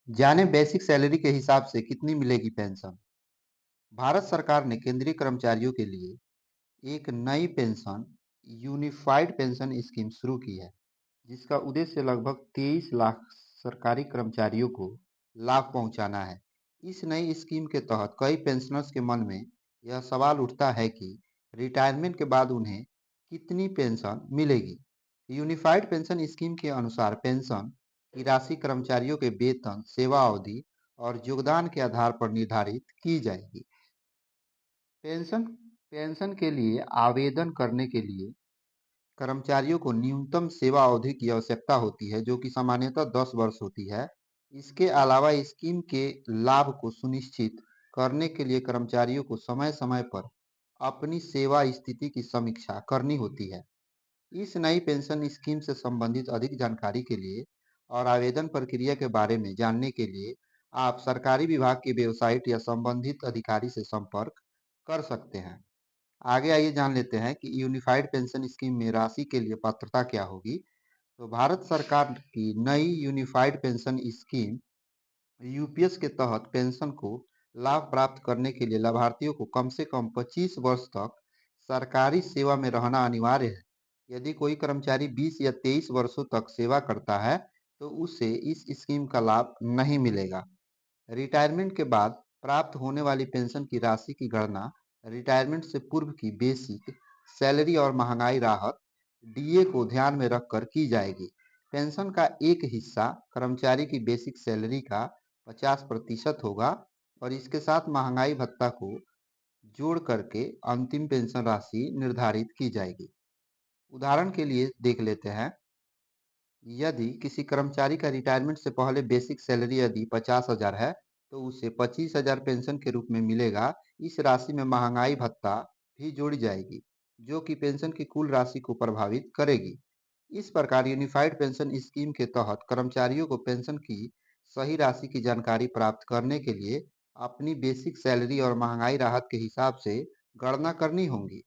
जाने basic salary के हिसाब से कितनी मिलेगी पेंशन। भारत सरकार ने केंद्रीय कर्मचारियों के लिए एक नई पेंशन यूनिफाइड पेंशन स्कीम शुरू की है, जिसका उद्देश्य लगभग 23 लाख सरकारी कर्मचारियों को लाभ पहुंचाना है। इस नई स्कीम के तहत कई पेंशनर्स के मन में यह सवाल उठता है कि रिटायरमेंट के बाद उन्हें कितनी पेंशन मिलेगी। यूनिफाइड पेंशन स्कीम के अनुसार पेंशन की राशि कर्मचारियों के वेतन, सेवा अवधि और योगदान के आधार पर निर्धारित की जाएगी। पेंशन पेंशन के लिए आवेदन करने के लिए कर्मचारियों को न्यूनतम सेवा अवधि की आवश्यकता होती है, जो कि सामान्यतः 10 वर्ष होती है। इसके अलावा स्कीम के लाभ को सुनिश्चित करने के लिए कर्मचारियों को समय-समय पर अपनी सेवा स्थिति की समीक्षा करनी होती है। इस नई पेंशन स्कीम से संबंधित अधिक जानकारी के लिए और आवेदन प्रक्रिया के बारे में जानने के लिए आप सरकारी विभाग की वेबसाइट या संबंधित अधिकारी से संपर्क कर सकते हैं। आगे आइए जान लेते हैं कि यूनिफाइड पेंशन स्कीम में राशि के लिए पात्रता क्या होगी। तो भारत सरकार की नई यूनिफाइड पेंशन स्कीम यूपीएस के तहत पेंशन को लाभ प्राप्त करने के लिए लाभार्थियों को कम से कम 25 वर्ष तक सरकारी सेवा में रहना अनिवार्य है। यदि कोई कर्मचारी 20 या 23 वर्षों तक सेवा करता है, तो उसे इस स्कीम का लाभ नहीं मिलेगा। रिटायरमेंट के बाद प्राप्त होने वाली पेंशन की राशि की गणना रिटायरमेंट से पूर्व की बेसिक सैलरी और महंगाई राहत डीए को ध्यान में रखकर की जाएगी। पेंशन का एक हिस्सा कर्मचारी की बेसिक सैलरी का 50% होगा और इसके साथ महंगाई भत्ता को जोड़ करके अंतिम पेंशन राशि निर्धारित की जाएगी। उदाहरण के लिए देख लेते हैं। यदि किसी कर्मचारी का रिटायरमेंट से पहले बेसिक सैलरी यदि 50,000 है, तो उसे 25,000 पेंशन के रूप में मिलेगा। इस राशि में महंगाई भत्ता भी जोड़ी जाएगी, जो कि पेंशन की कुल राशि को प्रभावित करेगी। इस प्रकार यूनिफाइड पेंशन स्कीम के तहत कर्मचारियों को पेंशन की सही राशि की जानकारी प्राप्त करने के लिए अपनी बेसिक सैलरी और महंगाई राहत के हिसाब से गणना करनी होगी।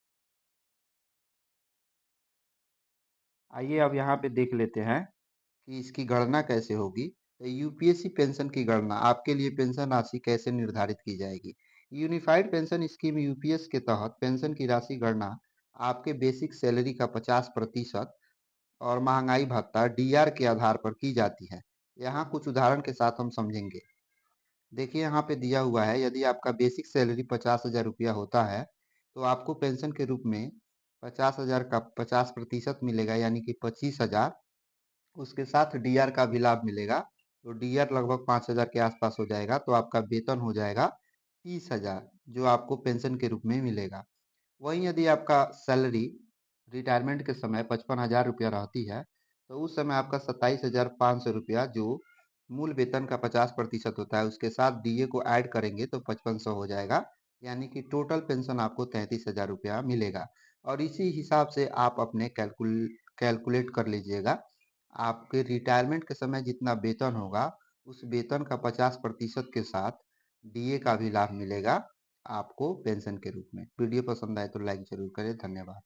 आइए अब यहाँ पे देख लेते हैं कि इसकी गणना कैसे होगी। तो यूपीएससी पेंशन की गणना आपके लिए पेंशन राशि कैसे निर्धारित की जाएगी। यूनिफाइड पेंशन स्कीम यूपीएस के तहत पेंशन की राशि गणना आपके बेसिक सैलरी का 50% और महंगाई भत्ता डीआर के आधार पर की जाती है। यहाँ कुछ उदाहरण के साथ हम समझेंगे। देखिए यहाँ पे दिया हुआ है, यदि आपका बेसिक सैलरी 50,000 रुपया होता है, तो आपको पेंशन के रूप में 50,000 का 50% मिलेगा, यानी कि 25,000। उसके साथ डीआर का भी लाभ मिलेगा, तो डीआर लगभग 5,000 के आसपास हो जाएगा। तो आपका वेतन हो जाएगा 30,000, जो आपको पेंशन के रूप में मिलेगा। वहीं यदि आपका सैलरी रिटायरमेंट के समय 55,000 रुपया रहती है, तो उस समय आपका 27,500 रुपया, जो मूल वेतन का 50% होता है, उसके साथ डीए को ऐड करेंगे तो 5500 हो जाएगा। यानी कि टोटल पेंशन आपको 33,000 रुपया मिलेगा। और इसी हिसाब से आप अपने कैलकुलेट कर लीजिएगा। आपके रिटायरमेंट के समय जितना वेतन होगा, उस वेतन का 50% के साथ डीए का भी लाभ मिलेगा आपको पेंशन के रूप में। वीडियो पसंद आए तो लाइक जरूर करें। धन्यवाद।